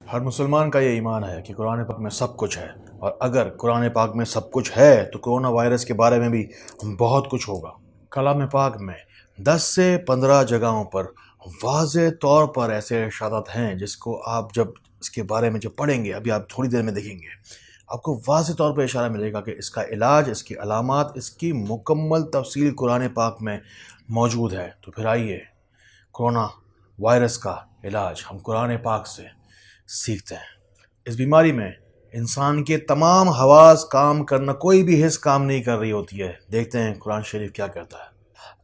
ہر مسلمان کا یہ ایمان ہے کہ قرآن پاک میں سب کچھ ہے، اور اگر قرآن پاک میں سب کچھ ہے تو کرونا وائرس کے بارے میں بھی بہت کچھ ہوگا۔ کلام پاک میں 10 سے 15 جگہوں پر واضح طور پر ایسے ارشادات ہیں جس کو آپ جب اس کے بارے میں جب پڑھیں گے، ابھی آپ تھوڑی دیر میں دیکھیں گے، آپ کو واضح طور پر اشارہ ملے گا کہ اس کا علاج، اس کی علامات، اس کی مکمل تفصیل قرآن پاک میں موجود ہے۔ تو پھر آئیے کرونا وائرس کا علاج ہم قرآن پاک سے سیکھتے ہیں۔ اس بیماری میں انسان کے تمام حواس کام کرنا، کوئی بھی حص کام نہیں کر رہی ہوتی ہے۔ دیکھتے ہیں قرآن شریف کیا کہتا ہے۔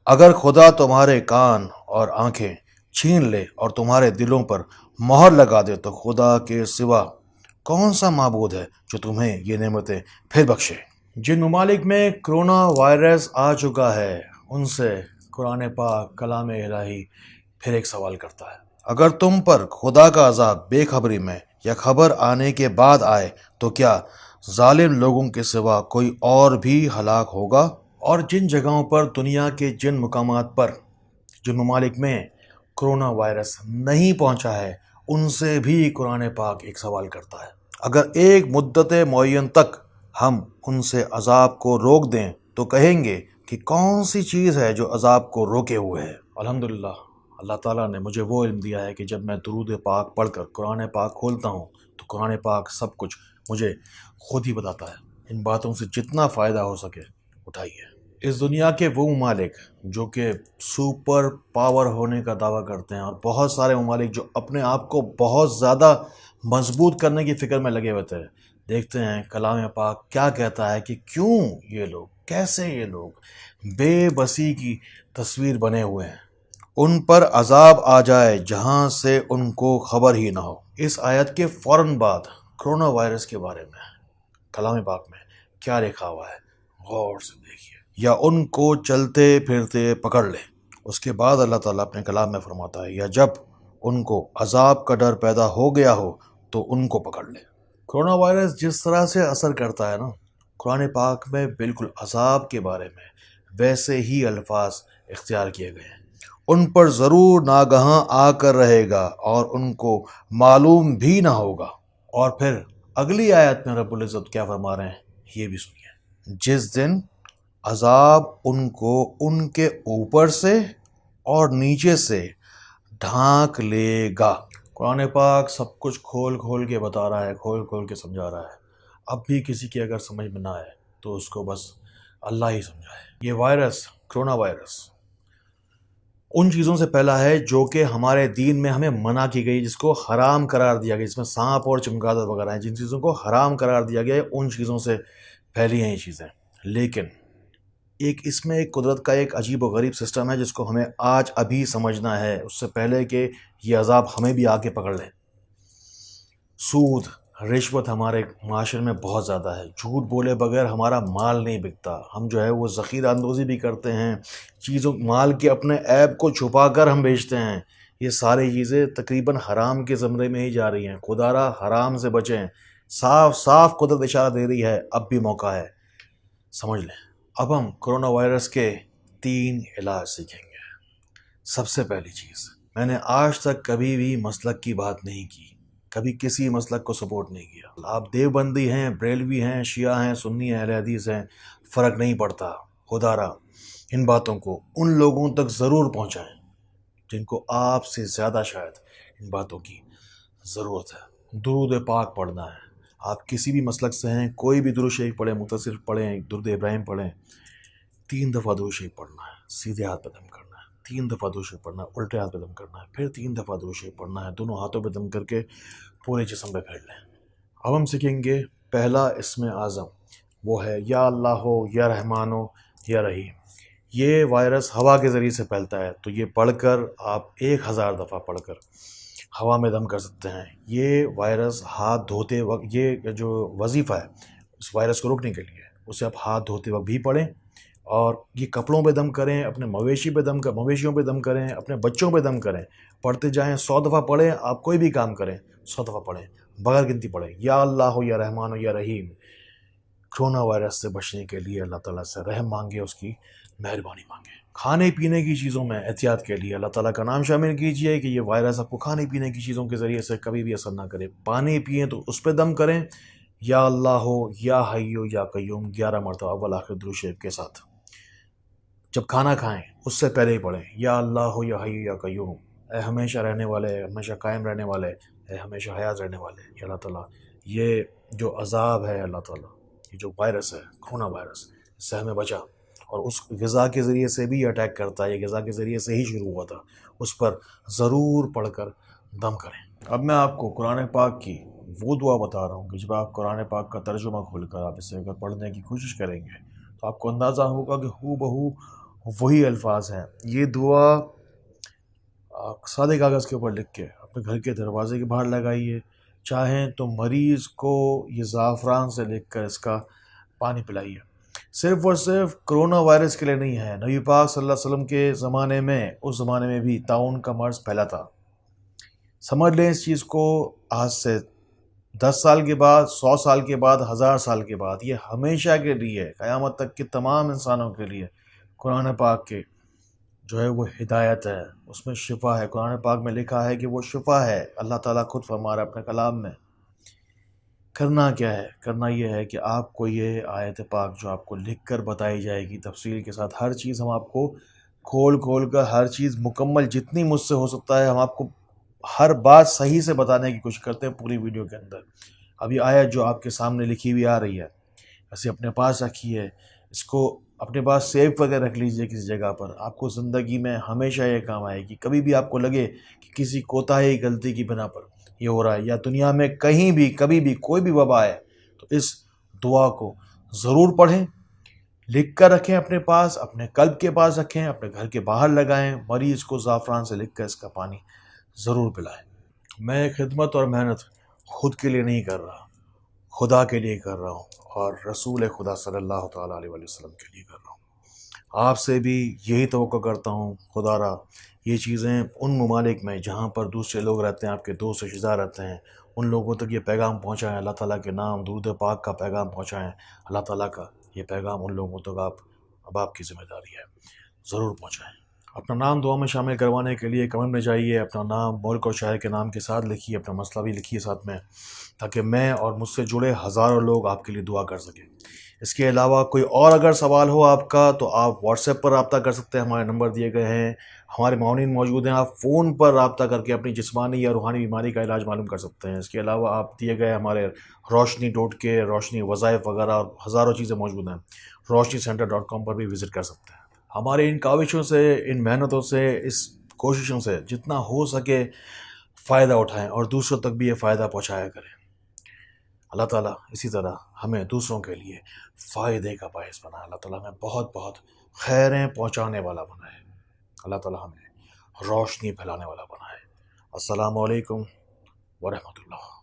اگر خدا تمہارے کان اور آنکھیں چھین لے اور تمہارے دلوں پر مہر لگا دے تو خدا کے سوا کون سا معبود ہے جو تمہیں یہ نعمتیں پھر بخشے؟ جن ممالک میں کرونا وائرس آ چکا ہے ان سے قرآن پاک کلام الہی پھر ایک سوال کرتا ہے، اگر تم پر خدا کا عذاب بے خبری میں یا خبر آنے کے بعد آئے تو کیا ظالم لوگوں کے سوا کوئی اور بھی ہلاک ہوگا؟ اور جن جگہوں پر، دنیا کے جن مقامات پر، جن ممالک میں کرونا وائرس نہیں پہنچا ہے ان سے بھی قرآن پاک ایک سوال کرتا ہے۔ اگر ایک مدت معین تک ہم ان سے عذاب کو روک دیں تو کہیں گے کہ کون سی چیز ہے جو عذاب کو روکے ہوئے ہے؟ الحمدللہ اللہ تعالیٰ نے مجھے وہ علم دیا ہے کہ جب میں درود پاک پڑھ کر قرآن پاک کھولتا ہوں تو قرآن پاک سب کچھ مجھے خود ہی بتاتا ہے۔ ان باتوں سے جتنا فائدہ ہو سکے اٹھائیے۔ اس دنیا کے وہ ممالک جو کہ سپر پاور ہونے کا دعویٰ کرتے ہیں، اور بہت سارے ممالک جو اپنے آپ کو بہت زیادہ مضبوط کرنے کی فکر میں لگے ہوئے تھے، دیکھتے ہیں کلام پاک کیا کہتا ہے کہ کیوں یہ لوگ، کیسے یہ لوگ بے بسی کی تصویر بنے ہوئے ہیں، ان پر عذاب آ جائے جہاں سے ان کو خبر ہی نہ ہو۔ اس آیت کے فوراً بعد کرونا وائرس کے بارے میں کلام پاک میں کیا لکھا ہوا ہے، غور سے دیکھیے۔ یا ان کو چلتے پھرتے پکڑ لے۔ اس کے بعد اللہ تعالیٰ اپنے کلام میں فرماتا ہے، یا جب ان کو عذاب کا ڈر پیدا ہو گیا ہو تو ان کو پکڑ لے۔ کرونا وائرس جس طرح سے اثر کرتا ہے نا، قرآن پاک میں بالکل عذاب کے بارے میں ویسے ہی الفاظ اختیار کیے گئے ہیں۔ ان پر ضرور ناگہاں آ کر رہے گا اور ان کو معلوم بھی نہ ہوگا۔ اور پھر اگلی آیت میں رب العزت کیا فرما رہے ہیں یہ بھی سنیے۔ جس دن عذاب ان کو ان کے اوپر سے اور نیچے سے ڈھانک لے گا۔ قرآن پاک سب کچھ کھول کھول کے بتا رہا ہے، کھول کھول کے سمجھا رہا ہے۔ اب بھی کسی کی اگر سمجھ میں نہ آئے تو اس کو بس اللہ ہی سمجھائے۔ یہ وائرس، کرونا وائرس، ان چیزوں سے پھیلا ہے جو کہ ہمارے دین میں ہمیں منع کی گئی، جس کو حرام قرار دیا گیا، جس میں سانپ اور چمگادڑ وغیرہ ہیں، جن چیزوں کو حرام قرار دیا گیا ہے ان چیزوں سے پھیلی ہیں یہ چیزیں۔ لیکن اس میں ایک قدرت کا ایک عجیب و غریب سسٹم ہے جس کو ہمیں آج ابھی سمجھنا ہے، اس سے پہلے کہ یہ عذاب ہمیں بھی آ کے پکڑ لیں۔ سود، رشوت ہمارے معاشرے میں بہت زیادہ ہے۔ جھوٹ بولے بغیر ہمارا مال نہیں بکتا۔ ہم جو ہے وہ ذخیرہ اندوزی بھی کرتے ہیں، چیزوں مال کے اپنے عیب کو چھپا کر ہم بیچتے ہیں۔ یہ ساری چیزیں تقریباً حرام کے زمرے میں ہی جا رہی ہیں۔ خدا را حرام سے بچیں۔ صاف صاف قدرت اشارہ دے رہی ہے، اب بھی موقع ہے، سمجھ لیں۔ اب ہم کرونا وائرس کے 3 علاج سیکھیں گے۔ سب سے پہلی چیز، میں نے آج تک کبھی بھی مسلک کی بات نہیں کی، کبھی کسی مسلک کو سپورٹ نہیں کیا۔ آپ دیوبندی ہیں، بریلوی ہیں، شیعہ ہیں، سنی ہیں، اہل حدیث ہیں، فرق نہیں پڑتا۔ خدا را ان باتوں کو ان لوگوں تک ضرور پہنچائیں جن کو آپ سے زیادہ شاید ان باتوں کی ضرورت ہے۔ درود پاک پڑھنا ہے۔ آپ کسی بھی مسلک سے ہیں، کوئی بھی درود شریف پڑھیں، مختصر پڑھیں، درود ابراہیم پڑھیں، 3 دفعہ درود شریف پڑھنا ہے، سیدھے ہاتھ پہ دم کرنا ہے، 3 دفعہ درود شریف پڑھنا ہے، الٹے ہاتھ پہ دم کرنا ہے، پھر 3 دفعہ درود شریف پڑھنا ہے، دونوں ہاتھوں پہ دم کر کے پورے جسم پہ پھیر لیں۔ اب ہم سیکھیں گے پہلا اسم اعظم، وہ ہے یا اللہ ہو، یا رحمان ہو، یا رحیم۔ یہ وائرس ہوا کے ذریعے سے پھیلتا ہے، تو یہ پڑھ کر آپ 1000 دفعہ پڑھ کر ہوا میں دم کر سکتے ہیں۔ یہ وائرس ہاتھ دھوتے وقت، یہ جو وظیفہ ہے اس وائرس کو روکنے کے لیے، اسے آپ ہاتھ دھوتے وقت بھی پڑھیں، اور یہ کپڑوں پہ دم کریں، اپنے مویشیوں پہ دم کریں، اپنے بچوں پہ دم کریں، پڑھتے جائیں، 100 دفعہ پڑھیں۔ آپ کوئی بھی کام کریں 100 دفعہ پڑھیں، بغیر گنتی پڑھیں، یا اللہ ہو، یا رحمان ہو، یا رحیم۔ کرونا وائرس سے بچنے کے لیے اللہ تعالیٰ سے رحم مانگے، اس کی مہربانی مانگے۔ کھانے پینے کی چیزوں میں احتیاط کے لیے اللہ تعالیٰ کا نام شامل کیجئے کہ یہ وائرس آپ کو کھانے پینے کی چیزوں کے ذریعے سے کبھی بھی اثر نہ کرے. پانی پئیں تو اس پہ دم کریں. یا اللہ ہو یا حی ہو یا قیوم 11 مرتبہ اول آخر درود شریف کے ساتھ. جب کھانا کھائیں اس سے پہلے ہی پڑھیں یا اللہ ہو یا حی ہو یا قیوم، اے ہمیشہ رہنے والے، ہمیشہ قائم رہنے والے، اے ہمیشہ حیات رہنے والے. یا اللہ تعالیٰ یہ جو عذاب ہے، اللہ تعالیٰ یہ جو وائرس ہے کرونا وائرس، اس سے ہمیں بچا. اور اس غذا کے ذریعے سے بھی اٹیک کرتا ہے، یہ غذا کے ذریعے سے ہی شروع ہوا تھا. اس پر ضرور پڑھ کر دم کریں. اب میں آپ کو قرآن پاک کی وہ دعا بتا رہا ہوں کہ جب آپ قرآن پاک کا ترجمہ کھول کر آپ اسے اگر پڑھنے کی کوشش کریں گے تو آپ کو اندازہ ہوگا کہ ہو بہو وہی الفاظ ہیں. یہ دعا سادے کاغذ کے اوپر لکھ کے اپنے گھر کے دروازے کے باہر لگائیے. چاہیں تو مریض کو یہ زعفران سے لکھ کر اس کا پانی پلائیے. صرف اور صرف کرونا وائرس کے لیے نہیں ہے. نبی پاک صلی اللہ علیہ وسلم کے زمانے میں، اس زمانے میں بھی طاعون کا مرض پھیلا تھا. سمجھ لیں اس چیز کو، آج سے 10 سال کے بعد، 100 سال کے بعد، 1000 سال کے بعد، یہ ہمیشہ کے لیے، قیامت تک کے تمام انسانوں کے لیے قرآن پاک کے جو ہے وہ ہدایت ہے، اس میں شفا ہے. قرآن پاک میں لکھا ہے کہ وہ شفا ہے. اللہ تعالیٰ خود فرما رہا ہے اپنے کلام میں. کرنا کیا ہے؟ کرنا یہ ہے کہ آپ کو یہ آیت پاک جو آپ کو لکھ کر بتائی جائے گی تفصیل کے ساتھ، ہر چیز ہم آپ کو کھول کر، ہر چیز مکمل جتنی مجھ سے ہو سکتا ہے ہم آپ کو ہر بات صحیح سے بتانے کی کوشش کرتے ہیں پوری ویڈیو کے اندر. اب یہ آیت جو آپ کے سامنے لکھی ہوئی آ رہی ہے، اسے اپنے پاس رکھیے، اس کو اپنے پاس سیو کر کے رکھ لیجئے کسی جگہ پر. آپ کو زندگی میں ہمیشہ یہ کام آئے گی. کبھی بھی آپ کو لگے کہ کسی کوتاہی غلطی کی بنا پر یہ ہو رہا ہے، یا دنیا میں کہیں بھی کبھی بھی کوئی بھی وبا آئے، تو اس دعا کو ضرور پڑھیں، لکھ کر رکھیں اپنے پاس، اپنے قلب کے پاس رکھیں، اپنے گھر کے باہر لگائیں. مریض کو زعفران سے لکھ کر اس کا پانی ضرور پلائیں. میں خدمت اور محنت خود کے لیے نہیں کر رہا، خدا کے لیے کر رہا ہوں، اور رسول خدا صلی اللہ تعالیٰ علیہ وسلم کے لیے کر رہا ہوں. آپ سے بھی یہی توقع کرتا ہوں خدا را یہ چیزیں ان ممالک میں جہاں پر دوسرے لوگ رہتے ہیں، آپ کے دوست رشتہ دار رہتے ہیں، ان لوگوں تک یہ پیغام پہنچائیں. اللہ تعالیٰ کے نام درود پاک کا پیغام پہنچائیں. اللہ تعالیٰ کا یہ پیغام ان لوگوں تک اب آپ کی ذمہ داری ہے، ضرور پہنچائیں. اپنا نام دعا میں شامل کروانے کے لیے کمنٹ میں جائیے، اپنا نام، ملک اور شہر کے نام کے ساتھ لکھیے، اپنا مسئلہ بھی لکھیے ساتھ میں، تاکہ میں اور مجھ سے جڑے ہزاروں لوگ آپ کے لیے دعا کر سکیں. اس کے علاوہ کوئی اور اگر سوال ہو آپ کا تو آپ واٹس ایپ پر رابطہ کر سکتے ہیں، ہمارے نمبر دیے گئے ہیں، ہمارے معاونین موجود ہیں. آپ فون پر رابطہ کر کے اپنی جسمانی یا روحانی بیماری کا علاج معلوم کر سکتے ہیں. اس کے علاوہ آپ دیے گئے ہمارے روشنی ٹوٹکے، روشنی وظائف وغیرہ اور ہزاروں چیزیں موجود ہیں. roshnicenter.com پر بھی وزٹ کر سکتے ہیں. ہمارے ان کاوشوں سے، ان محنتوں سے، اس کوششوں سے جتنا ہو سکے فائدہ اٹھائیں اور دوسروں تک بھی یہ فائدہ پہنچایا کریں. اللہ تعالیٰ اسی طرح ہمیں دوسروں کے لیے فائدے کا باعث بنائے. اللہ تعالیٰ ہمیں بہت بہت خیریں پہنچانے والا بنائے. اللہ تعالیٰ ہمیں روشنی پھیلانے والا بنائے. السلام علیکم ورحمۃ اللہ.